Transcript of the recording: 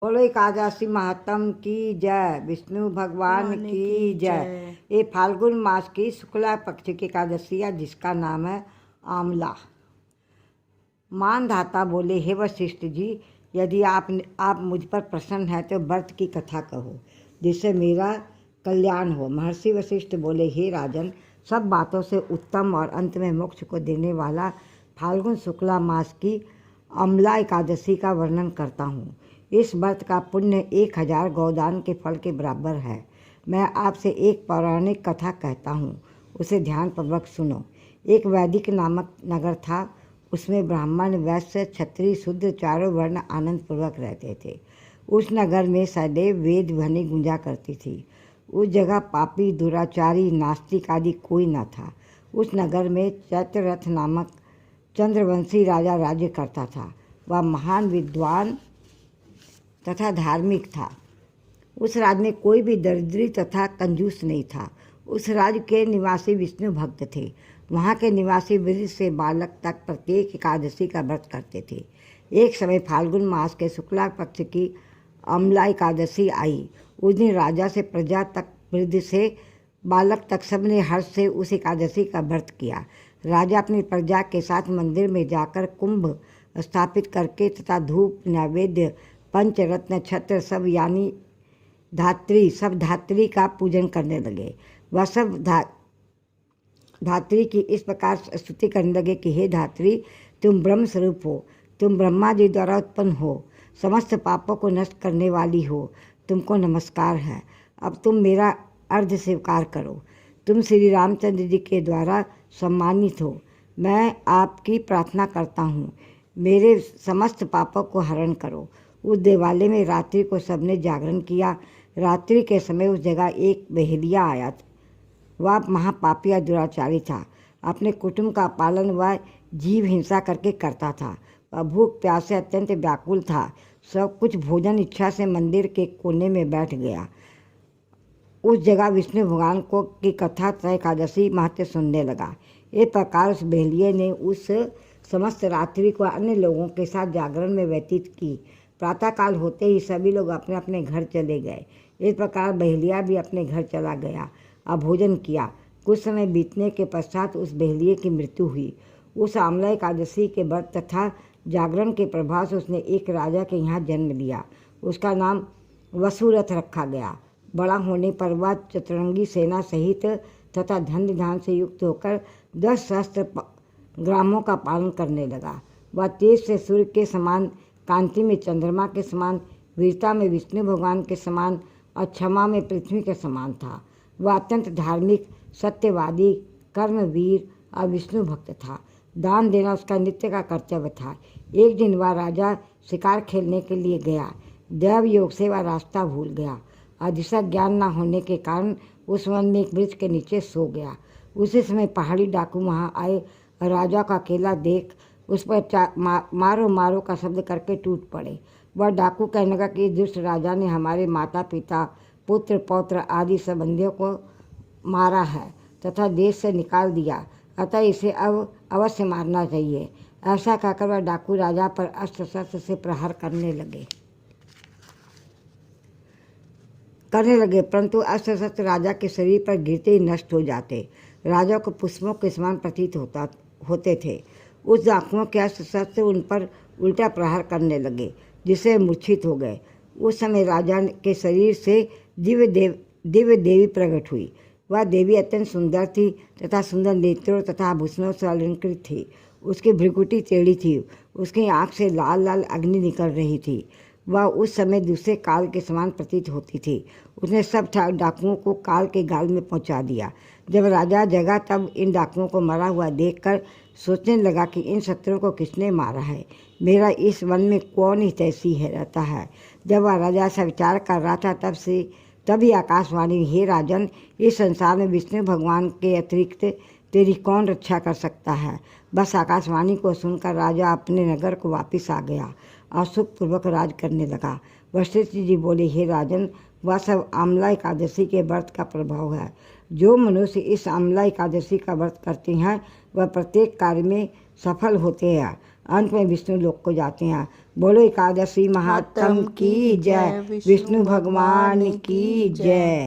बोलो एकादशी महात्म की जय, विष्णु भगवान की जय। ये फाल्गुन मास की शुक्ला पक्ष की एकादशी है जिसका नाम है आंवला। मानधाता बोले, हे वशिष्ठ जी, यदि आप मुझ पर प्रसन्न हैं तो व्रत की कथा कहो जिससे मेरा कल्याण हो। महर्षि वशिष्ठ बोले, हे राजन, सब बातों से उत्तम और अंत में मोक्ष को देने वाला फाल्गुन शुक्ला मास की अम्ला एकादशी का वर्णन करता हूँ। इस व्रत का पुण्य 1000 गौदान के फल के बराबर है। मैं आपसे एक पौराणिक कथा कहता हूँ, उसे ध्यानपूर्वक सुनो। एक वैदिक नामक नगर था। उसमें ब्राह्मण, वैश्य, क्षत्रिय, शूद्र चारों वर्ण आनंदपूर्वक रहते थे। उस नगर में सदैव वेद ध्वनि गूंजा करती थी। उस जगह पापी, दुराचारी, नास्तिक आदि कोई न था। उस नगर में चैत्ररथ नामक चंद्रवंशी राजा राज्य करता था। वह महान विद्वान तथा धार्मिक था। उस राज्य में कोई भी दरिद्री तथा कंजूस नहीं था। उस राज्य के निवासी विष्णु भक्त थे। वहाँ के निवासी वृद्ध से बालक तक प्रत्येक एकादशी का व्रत करते थे। एक समय फाल्गुन मास के शुक्ला पक्ष की अम्ला एकादशी आई। उस दिन राजा से प्रजा तक, वृद्ध से बालक तक सबने हर्ष से उस एकादशी का व्रत किया। राजा अपनी प्रजा के साथ मंदिर में जाकर कुंभ स्थापित करके तथा धूप, नैवेद्य, पंचरत्न, छत्र सब यानी धात्री का पूजन करने लगे। वह सब धात्री की इस प्रकार स्तुति करने लगे कि हे धात्री, तुम ब्रह्म स्वरूप हो, तुम ब्रह्मा जी द्वारा उत्पन्न हो, समस्त पापों को नष्ट करने वाली हो, तुमको नमस्कार है। अब तुम मेरा अर्घ्य स्वीकार करो। तुम श्री रामचंद्र जी के द्वारा सम्मानित हो। मैं आपकी प्रार्थना करता हूँ, मेरे समस्त पापों को हरण करो। उस देवालय में रात्रि को सबने जागरण किया। रात्रि के समय उस जगह एक बहेलिया आया। वह महापापी दुराचारी था। अपने कुटुंब का पालन वह जीव हिंसा करके करता था। वह भूख प्यास से अत्यंत व्याकुल था। सब कुछ भोजन इच्छा से मंदिर के कोने में बैठ गया। उस जगह विष्णु भगवान को की कथा तथा एकादशी महत्व सुनने लगा। इस प्रकार उस बहेलिये ने उस समस्त रात्रि को अन्य लोगों के साथ जागरण में व्यतीत की। प्रातःकाल होते ही सभी लोग अपने अपने घर चले गए। इस प्रकार बहेलिया भी अपने घर चला गया और भोजन किया। कुछ समय बीतने के पश्चात उस बहेलिये की मृत्यु हुई। उस आंवला एकादशी के व्रत तथा जागरण के प्रभाव से उसने एक राजा के यहाँ जन्म लिया। उसका नाम वसुरथ रखा गया। बड़ा होने पर वह चतुरंगी सेना सहित तथा धन धान से युक्त होकर 10 सहस्त्र ग्रामों का पालन करने लगा। वह तेज से सूर्य के समान, कांति में चंद्रमा के समान, वीरता में विष्णु भगवान के समान और क्षमा में पृथ्वी के समान था। वह अत्यंत धार्मिक, सत्यवादी, कर्मवीर और विष्णु भक्त था। दान देना उसका नित्य का कर्तव्य था। एक दिन वह राजा शिकार खेलने के लिए गया। दैव योग से वह रास्ता भूल गया और दिशा ज्ञान न होने के कारण उस वन में एक वृक्ष के नीचे सो गया। उसी समय पहाड़ी डाकू वहाँ आए और राजा का अकेला देख उस पर मारो मारो का शब्द करके टूट पड़े। वह डाकू कहने लगा कि इस दुष्ट राजा ने हमारे माता पिता, पुत्र पौत्र आदि संबंधियों को मारा है तथा देश से निकाल दिया, अतः इसे अब अवश्य मारना चाहिए। ऐसा कहकर वह डाकू राजा पर अस्त्र शस्त्र से प्रहार करने लगे, परंतु अस्त्र शस्त्र राजा के शरीर पर गिरते ही नष्ट हो जाते। राजा को पुष्पों के समान प्रतीत होते थे। उस डाकुओं के अस्त्र शस्त्र उन पर उल्टा प्रहार करने लगे, जिससे मूर्छित हो गए। उस समय राजा के शरीर से दिव्य देवी प्रकट हुई। वह देवी अत्यंत सुंदर थी तथा सुंदर नेत्रों तथा आभूषणों से अलंकृत थी। उसकी भ्रुकुटी टेढ़ी थी। उसकी आँख से लाल लाल अग्नि निकल रही थी। वह उस समय दूसरे काल के समान प्रतीत होती थी। उसने सब डाकुओं को काल के गाल में पहुंचा दिया। जब राजा जगा तब इन डाकुओं को मरा हुआ देखकर सोचने लगा कि इन शत्रुओं को किसने मारा है। मेरा इस वन में कौन ही तैसी है रहता है। जब वह राजा ऐसा विचार कर रहा था तभी आकाशवाणी, हे राजन, इस संसार में विष्णु भगवान के अतिरिक्त तेरी कौन रक्षा कर सकता है। बस आकाशवाणी को सुनकर राजा अपने नगर को वापस आ गया और सुखपूर्वक राज करने लगा। वशिष्ठ जी बोले, हे राजन, वह सब आंवला एकादशी के व्रत का प्रभाव है। जो मनुष्य इस आंवला एकादशी का व्रत करते हैं वह प्रत्येक कार्य में सफल होते हैं अंत में विष्णु लोक को जाते हैं। बोलो एकादशी महात्म की जय, विष्णु भगवान की जय।